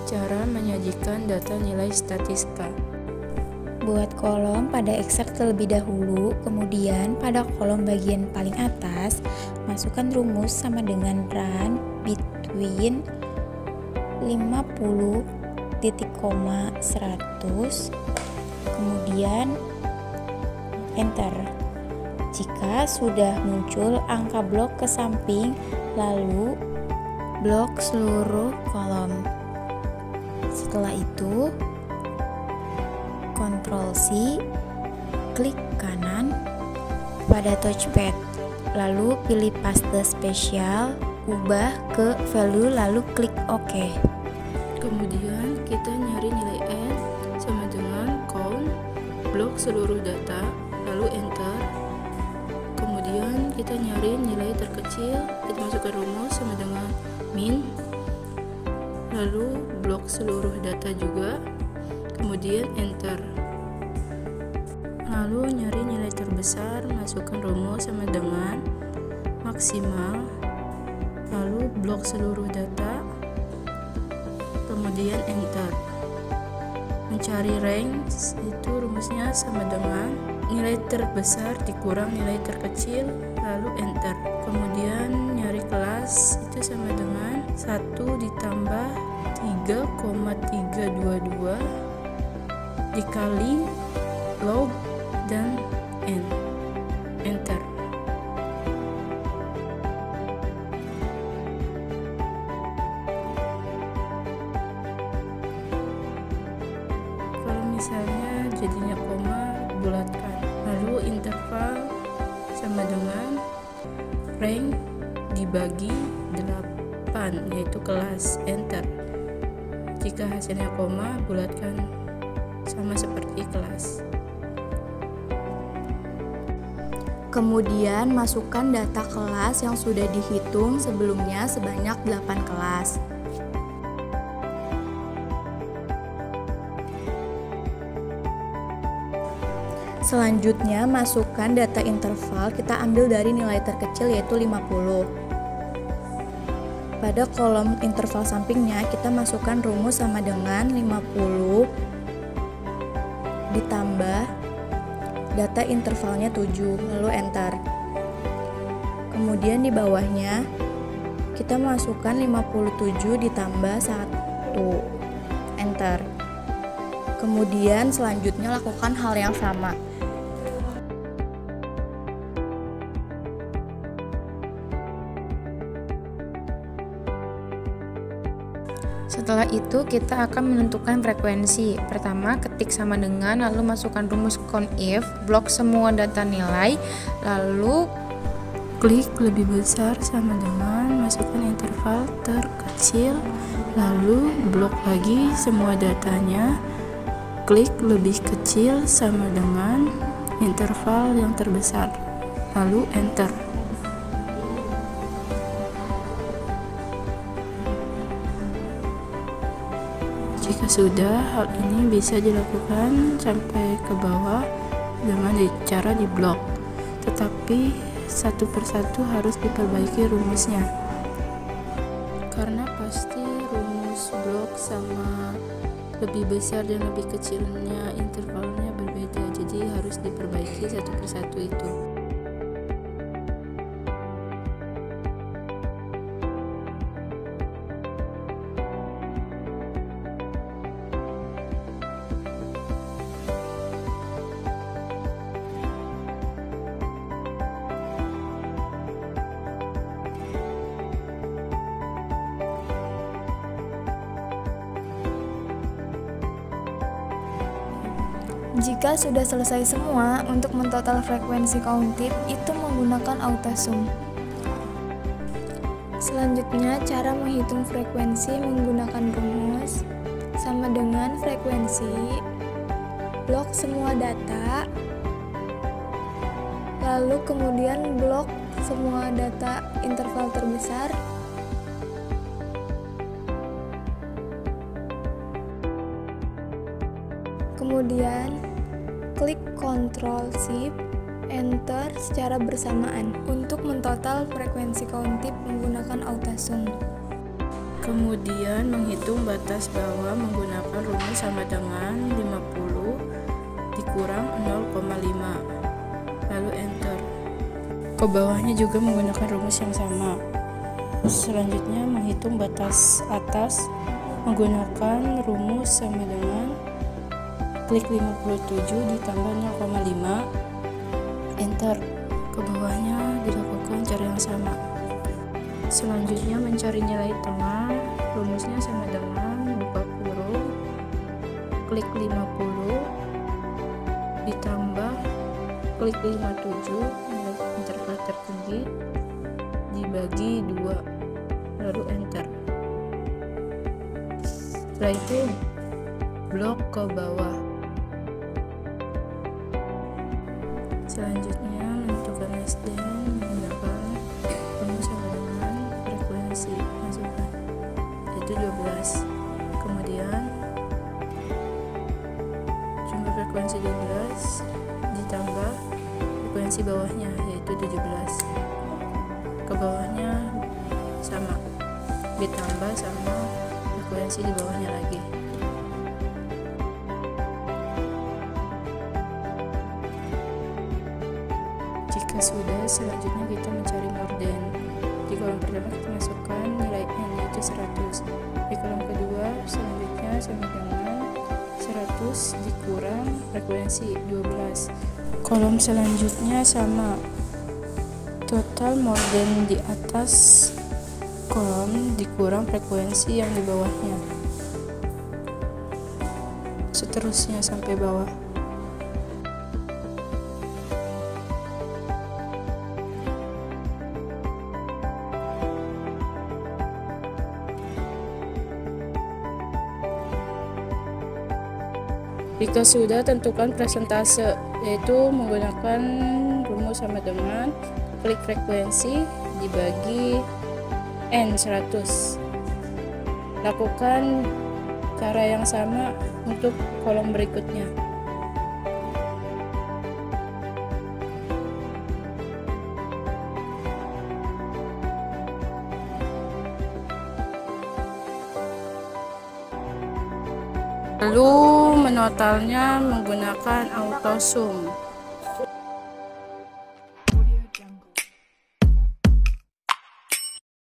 Cara menyajikan data nilai statistika. Buat kolom pada Excel terlebih dahulu, kemudian pada kolom bagian paling atas, masukkan rumus sama dengan run between 50 titik koma 100, kemudian enter. Jika sudah muncul angka blok ke samping, lalu blok seluruh kolom. Setelah itu Ctrl C, klik kanan pada touchpad, lalu pilih paste spesial, ubah ke value, lalu klik OK. Kemudian kita nyari nilai N sama dengan count blok seluruh data, lalu enter. Kemudian kita nyari nilai terkecil, kita masukkan rumus sama dengan min, lalu blok seluruh data juga, kemudian enter. Lalu nyari nilai terbesar, masukkan rumus sama dengan maksimal, lalu blok seluruh data, kemudian enter. Mencari range itu rumusnya sama dengan nilai terbesar dikurang nilai terkecil, lalu enter. Kemudian nyari kelas itu sama dengan 1 ditambah 3,322 dikali log dan n, enter. Kalau misalnya jadinya koma, bulatkan, lalu interval sama dengan rank dibagi 8, yaitu kelas, enter. Jika hasilnya koma, bulatkan sama seperti kelas. Kemudian masukkan data kelas yang sudah dihitung sebelumnya sebanyak 8 kelas. Selanjutnya masukkan data interval, kita ambil dari nilai terkecil yaitu 50. Pada kolom interval sampingnya kita masukkan rumus sama dengan 50 ditambah data intervalnya 7, lalu enter. Kemudian di bawahnya kita masukkan 57 ditambah 1, enter. Kemudian selanjutnya lakukan hal yang sama. Setelah itu kita akan menentukan frekuensi. Pertama ketik sama dengan, lalu masukkan rumus count if, blok semua data nilai, lalu Klik lebih besar sama dengan masukkan interval terkecil, lalu blok lagi semua datanya, klik lebih kecil sama dengan interval yang terbesar, lalu enter. Jika sudah, hal ini bisa dilakukan sampai ke bawah dengan cara di blok, tetapi satu persatu harus diperbaiki rumusnya, karena pasti rumus blok sama lebih besar dan lebih kecilnya intervalnya berbeda, jadi harus diperbaiki satu persatu itu. Jika sudah selesai semua, untuk mentotal frekuensi countip itu menggunakan AutoSum. Selanjutnya, cara menghitung frekuensi menggunakan rumus sama dengan frekuensi blok semua data, lalu kemudian blok semua data interval terbesar, kemudian klik Ctrl Shift Enter secara bersamaan untuk mentotal frekuensi countip menggunakan AutoSum. Kemudian menghitung batas bawah menggunakan rumus sama dengan 50 dikurang 0,5. Lalu enter. Ke bawahnya juga menggunakan rumus yang sama. Selanjutnya menghitung batas atas menggunakan rumus sama dengan klik 57 ditambah 0,5. Enter. Ke bawahnya dilakukan cara yang sama. Selanjutnya mencari nilai tengah, rumusnya sama dengan buka kurung, klik 50 ditambah klik 57 interval tertinggi dibagi 2, lalu enter. Setelah itu blok ke bawah. Selanjutnya menentukan less than menggunakan rumus sama dengan frekuensi masukan, yaitu 12. Kemudian jumlah frekuensi 12 ditambah frekuensi bawahnya, yaitu 17. Ke bawahnya sama, ditambah sama frekuensi di bawahnya lagi. Jika sudah, selanjutnya kita mencari more than. Di kolom pertama kita masukkan nilai n, yaitu 100. Di kolom kedua selanjutnya sama dengan 100 dikurang frekuensi 12. Kolom selanjutnya sama, total more than di atas kolom dikurang frekuensi yang di bawahnya, seterusnya sampai bawah. Jika sudah, tentukan presentase, yaitu menggunakan rumus sama dengan klik frekuensi dibagi n 100. Lakukan cara yang sama untuk kolom berikutnya. Lalu menotalnya menggunakan auto sum.